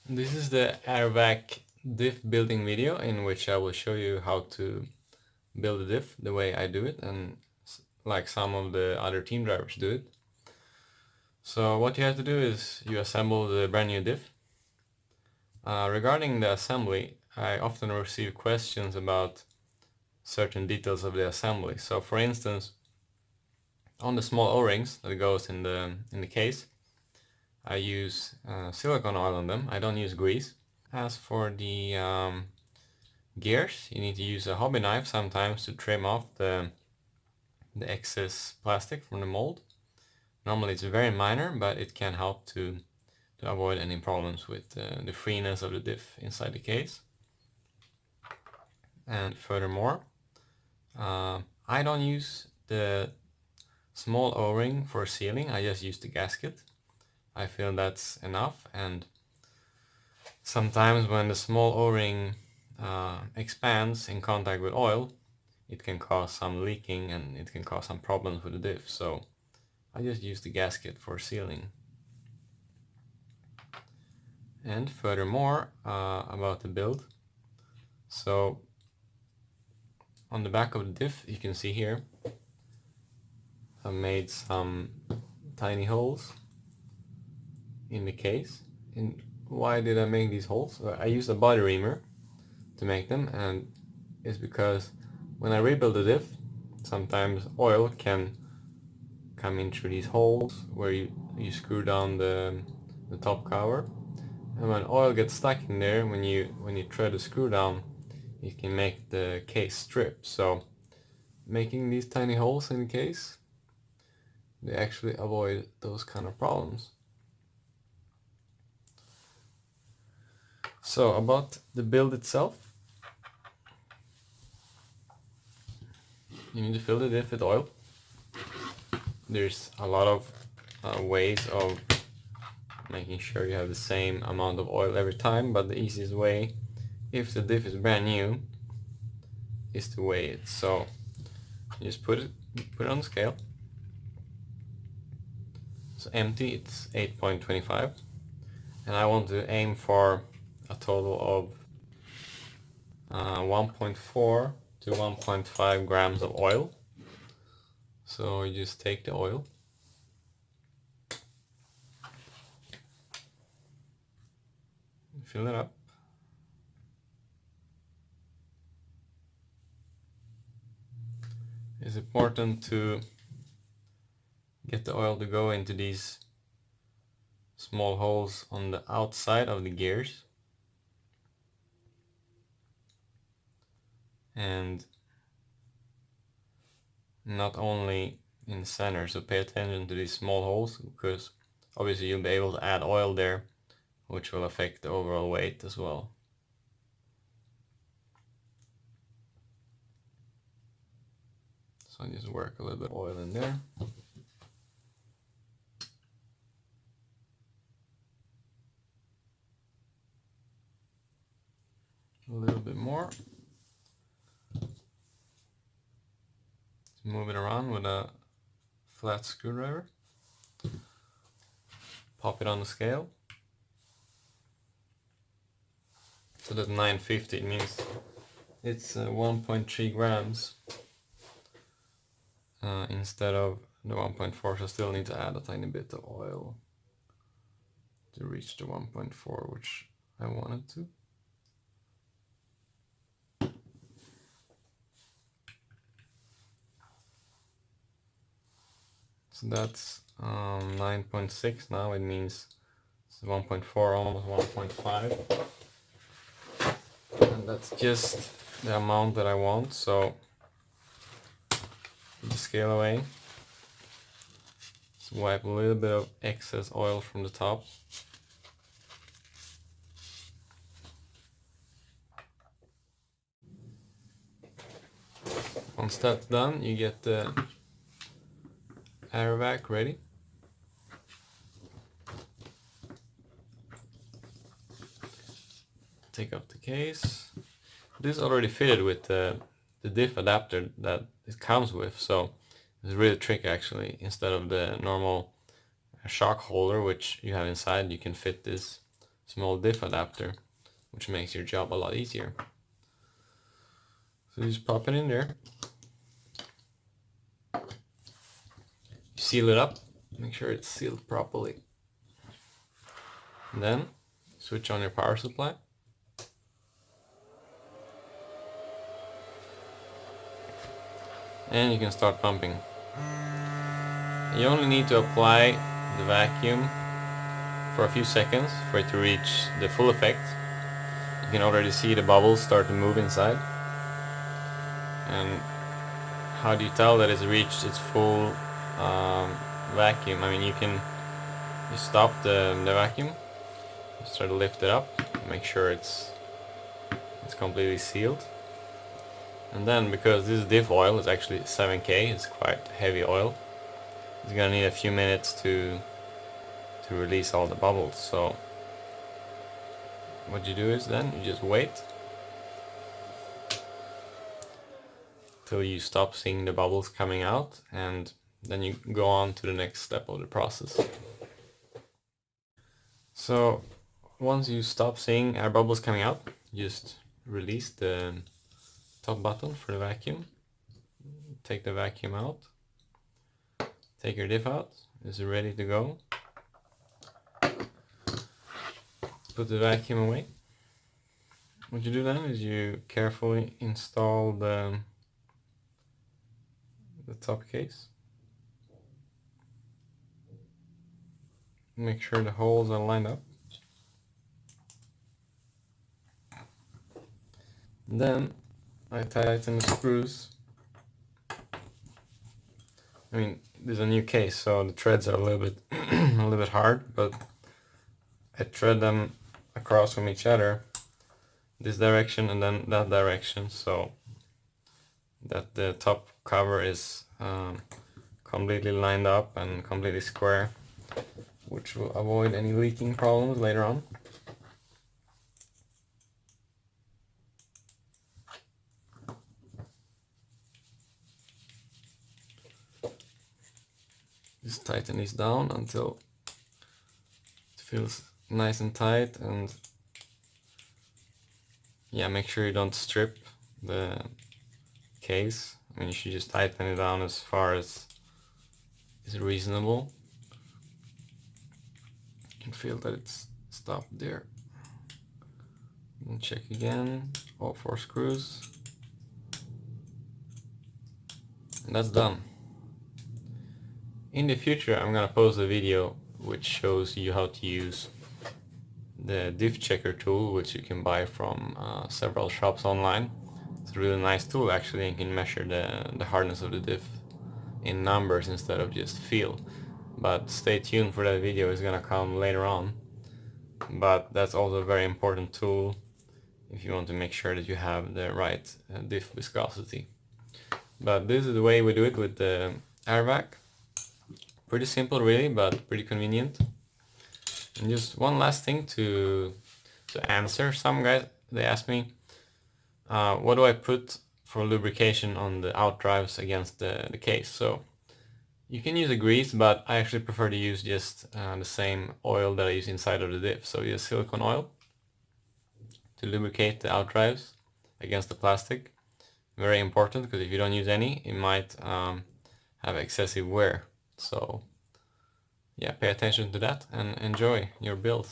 This is the Air Vac diff building video in which I will show you how to build a diff the way I do it and like some of the other team drivers do it. So what you have to do is you assemble the brand new diff. Regarding the assembly, I often receive questions about certain details of the assembly. So for instance, on the small O-rings that goes in the case, I use silicone oil on them. I don't use grease. As for the gears, you need to use a hobby knife sometimes to trim off the excess plastic from the mold. Normally it's very minor, but it can help to avoid any problems with the freeness of the diff inside the case. And furthermore, I don't use the small O-ring for sealing, I just use the gasket. I feel that's enough, and sometimes when the small O-ring expands in contact with oil, it can cause some leaking and it can cause some problems with the diff, so I just use the gasket for sealing. And furthermore, about the build, so on the back of the diff you can see here I made some tiny holes in the case. And why did I make these holes? I used a body reamer to make them, and it's because when I rebuild the diff, sometimes oil can come in through these holes where you screw down the top cover, and when oil gets stuck in there, when you try to screw down, it can make the case strip. So making these tiny holes in the case, they actually avoid those kind of problems. So about the build itself, you need to fill the diff with oil. There's a lot of ways of making sure you have the same amount of oil every time, but the easiest way, if the diff is brand new, is to weigh it. So you just put it on the scale. So empty, it's 8.25, and I want to aim for a total of 1.4 to 1.5 grams of oil. So you just take the oil, fill it up, it's important to get the oil to go into these small holes on the outside of the gears, and not only in the center. So pay attention to these small holes, because obviously you'll be able to add oil there, which will affect the overall weight as well. So I just work a little bit of oil in there. A little bit more. Move it around with a flat screwdriver. Pop it on the scale. So that's 950, it means it's 1.3 grams instead of the 1.4, so I still need to add a tiny bit of oil to reach the 1.4, which I wanted to. So that's 9.6 now, it means it's 1.4, almost 1.5. And that's just the amount that I want, so put the scale away. Just wipe a little bit of excess oil from the top. Once that's done, you get the Air Vac ready. Take off the case. This is already fitted with the diff adapter that it comes with, so it's really tricky actually. Instead of the normal shock holder which you have inside, you can fit this small diff adapter, which makes your job a lot easier. So you just pop it in there. You seal it up, make sure it's sealed properly. And then switch on your power supply. And you can start pumping. You only need to apply the vacuum for a few seconds for it to reach the full effect. You can already see the bubbles start to move inside. And how do you tell that it's reached its full vacuum? I mean, you stop the vacuum, you start to lift it up, make sure it's completely sealed. And then, because this diff oil is actually 7K, it's quite heavy oil, it's gonna need a few minutes to release all the bubbles. So what you do is then you just wait till you stop seeing the bubbles coming out, and then you go on to the next step of the process. So once you stop seeing air bubbles coming out, just release the top button for the vacuum, take the vacuum out, take your diff out, it's ready to go. Put the vacuum away. What you do then is you carefully install the top case. Make sure the holes are lined up. Then I tighten the screws. I mean, this is a new case, so the threads are a little bit hard, but I thread them across from each other, this direction and then that direction, so that the top cover is completely lined up and completely square, which will avoid any leaking problems later on. Just tighten these down until it feels nice and tight, and yeah, make sure you don't strip the case. I mean, you should just tighten it down as far as is reasonable. You can feel that it's stopped there. And check again, all 4 screws. And that's done. In the future, I'm gonna post a video which shows you how to use the diff checker tool, which you can buy from several shops online. It's a really nice tool actually, and can measure the hardness of the diff in numbers instead of just feel. But stay tuned for that video, it's gonna come later on. But that's also a very important tool if you want to make sure that you have the right diff viscosity. But this is the way we do it with the Air Vac. Pretty simple really, but pretty convenient. And just one last thing to answer. Some guys, they ask me, what do I put for lubrication on the out drives against the case? So you can use a grease, but I actually prefer to use just the same oil that I use inside of the diff. So just silicone oil to lubricate the out drives against the plastic. Very important, because if you don't use any, it might have excessive wear. So yeah, pay attention to that and enjoy your build.